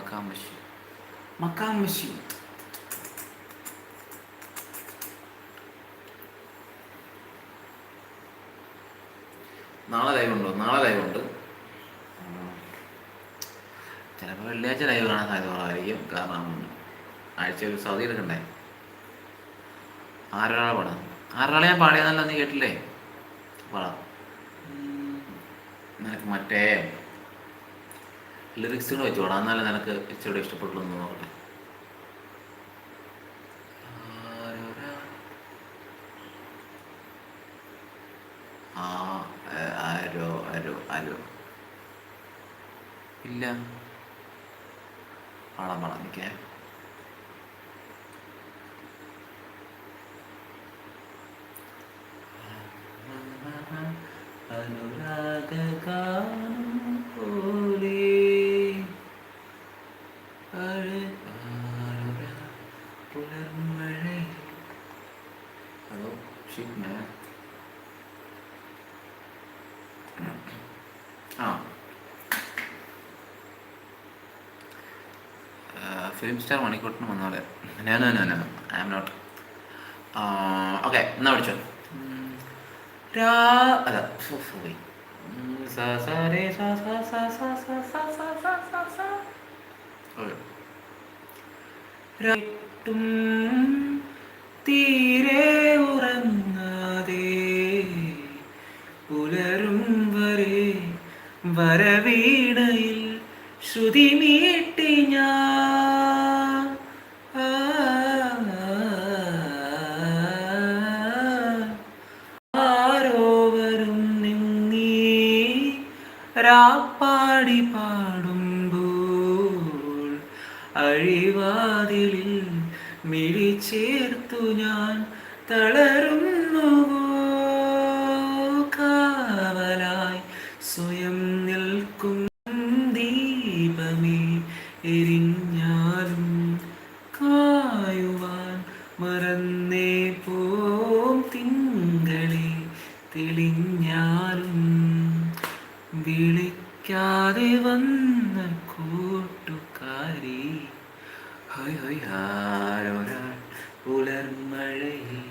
മക്കാമശി. മക്കാമശി നാളെ ലൈവ് ഉണ്ടോ? നാളെ ലൈവ് ഉണ്ട്. ചിലപ്പോൾ വെള്ളിയാഴ്ച ലൈവ് കാണാൻ സാധ്യത കുറവായിരിക്കും. കാരണം ആഴ്ച ഒരു സൗദി എടുക്കണ്ടേ. ആരൊരാളെ പാടാം. ആരൊരാളെ ഞാൻ പാടിയതല്ല, നീ കേട്ടില്ലേ? പാടാം. നിനക്ക് മറ്റേ ലിറിക്സുകൾ വെച്ച് പാടാം, എന്നാലും നിനക്ക് ഇച്ചിരി ഇഷ്ടപ്പെട്ടു എന്ന് നോക്കട്ടെ. ആരോ ആരോ ആരോ ഇല്ല, പാടാൻ പാടാം. എനിക്ക് അനുരാഗാനം പോലെ പുലർമഴ. ഹലോ ഷിപ്ന. ഫിലിം സ്റ്റാർ മണിക്കൂട്ടിന് വന്നാലേ ഐ ആം നോട്ട്. ഓക്കെ, എന്നാ പഠിച്ചോ. അല്ല സോറി, തീരെ ഉറങ്ങാതെ പുലരും വരെ വരവീണയിൽ ശ്രുതി മീട്ടി ഞാൻ. ആരോവരും നിന്നീ രാപ്പാടി പാടുമ്പോൾ അഴിവാതിലിൽ മിഴി ചേർത്തു ഞാൻ തളരുന്നുവോ. കാവലായി സ്വയം നിൽക്കും ദീപമേ എരിഞ്ഞാലും കായുവാൻ മറന്നേ പോം തിങ്കളെ തെളിഞ്ഞാലും വിളിക്കാതെ വന്ന കൂട്ടുകാരി. ഹൊയ് ഹൊയ് ആരൊരാൾ പുലർമഴയിൽ